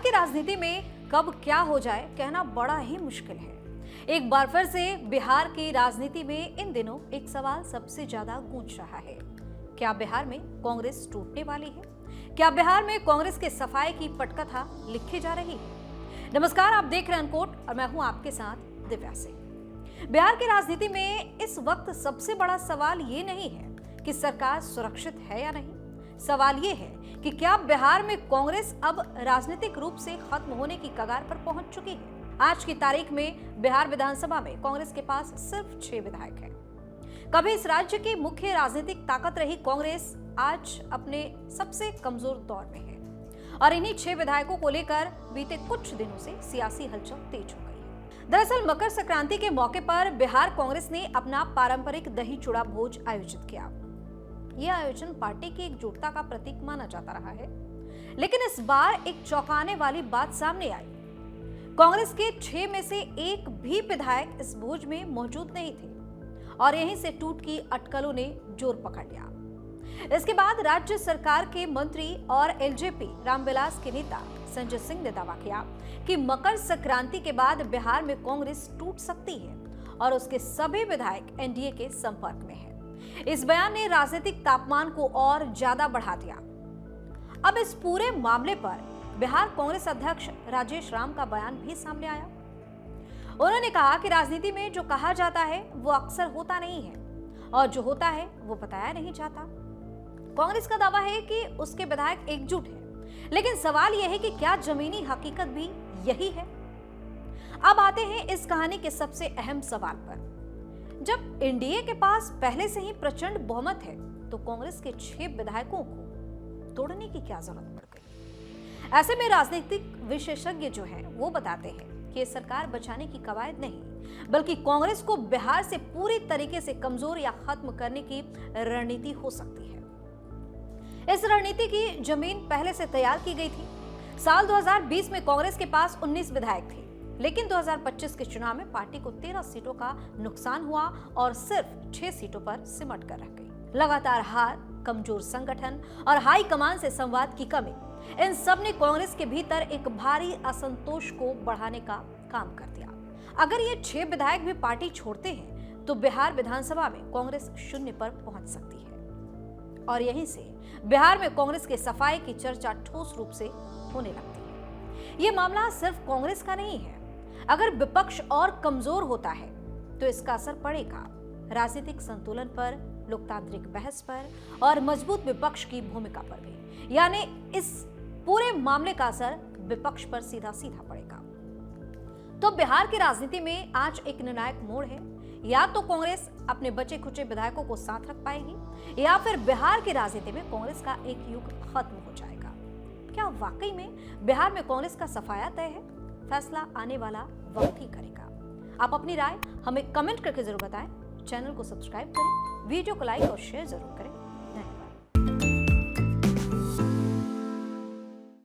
की राजनीति में कब क्या हो जाए कहना बड़ा ही मुश्किल है। एक बार फिर से बिहार की राजनीति में इन दिनों एक सवाल सबसे ज्यादा गूंज रहा है। क्या बिहार में कांग्रेस टूटने वाली है? क्या बिहार में कांग्रेस के सफाई की पटकथा लिखी जा रही है? नमस्कार, आप देख रहे हैं अनकोट और मैं हूं आपके साथ दिव्या सिंह। बिहार की राजनीति में इस वक्त सबसे बड़ा सवाल ये नहीं है कि सरकार सुरक्षित है या नहीं। सवाल ये है कि क्या बिहार में कांग्रेस अब राजनीतिक रूप से खत्म होने की कगार पर पहुंच चुकी है। आज की तारीख में बिहार विधानसभा में कांग्रेस के पास सिर्फ 6 विधायक हैं। कभी इस राज्य की मुख्य राजनीतिक ताकत रही कांग्रेस आज अपने सबसे कमजोर दौर में है और इन्हीं 6 विधायकों को लेकर बीते कुछ दिनों से सियासी हलचल तेज हो गई है। दरअसल मकर संक्रांति के मौके पर बिहार कांग्रेस ने अपना पारंपरिक दही चूड़ा भोज आयोजित किया। यह आयोजन पार्टी की एकजुटता का प्रतीक माना जाता रहा है, लेकिन इस बार एक चौंकाने वाली बात सामने आई। कांग्रेस के 6 में से एक भी विधायक इस भोज में मौजूद नहीं थे और यहीं से टूट की अटकलों ने जोर पकड़ लिया। इसके बाद राज्य सरकार के मंत्री और एलजेपी रामविलास के नेता संजय सिंह ने दावा किया कि मकर संक्रांति के बाद बिहार में कांग्रेस टूट सकती है और उसके सभी विधायक एनडीए के संपर्क में हैं। इस बयान ने राजनीतिक तापमान को और ज्यादा बढ़ा दिया। अब इस पूरे मामले पर बिहार कांग्रेस अध्यक्ष राजेश राम का बयान भी सामने आया। उन्होंने कहा कि राजनीति में जो कहा जाता है वो अक्सर होता नहीं है और जो होता है वो बताया नहीं जाता। कांग्रेस का दावा है कि उसके विधायक एकजुट हैं, लेकिन सवाल यह है कि क्या जमीनी हकीकत भी यही है। अब आते हैं इस कहानी के सबसे अहम सवाल पर। जब एनडीए के पास पहले से ही प्रचंड बहुमत है तो कांग्रेस के 6 विधायकों को तोड़ने की क्या जरूरत पड़ गई। ऐसे में राजनीतिक विशेषज्ञ जो हैं वो बताते हैं कि सरकार बचाने की कवायद नहीं, बल्कि कांग्रेस को बिहार से पूरी तरीके से कमजोर या खत्म करने की रणनीति हो सकती है। इस रणनीति की जमीन पहले से तैयार की गई थी। साल 2020 में कांग्रेस के पास 19 विधायक थे, लेकिन 2025 के चुनाव में पार्टी को 13 सीटों का नुकसान हुआ और सिर्फ 6 सीटों पर सिमट कर रह गई। लगातार हार, कमजोर संगठन और हाई कमान से संवाद की कमी, इन सब ने कांग्रेस के भीतर एक भारी असंतोष को बढ़ाने का काम कर दिया। अगर ये 6 विधायक भी पार्टी छोड़ते हैं तो बिहार विधानसभा में कांग्रेस 0 पर पहुंच सकती है और यहीं से बिहार में कांग्रेस के सफाई की चर्चा ठोस रूप से होने लगती है। ये मामला सिर्फ कांग्रेस का नहीं है। अगर विपक्ष और कमजोर होता है तो इसका असर पड़ेगा राजनीतिक संतुलन पर, लोकतांत्रिक बहस पर और मजबूत विपक्ष की भूमिका पर भी। यानी इस पूरे मामले का असर विपक्ष पर सीधा सीधा पड़ेगा। तो बिहार की राजनीति में आज एक निर्णायक मोड़ है। या तो कांग्रेस अपने बचे खुचे विधायकों को साथ रख पाएगी या फिर बिहार की राजनीति में कांग्रेस का एक युग खत्म हो जाएगा। क्या वाकई में बिहार में कांग्रेस का सफाया तय है? फैसला आने वाला वक्त ही करेगा। आप अपनी राय हमें कमेंट करके जरूर बताएं। चैनल को सब्सक्राइब करें, वीडियो को लाइक और शेयर जरूर करें।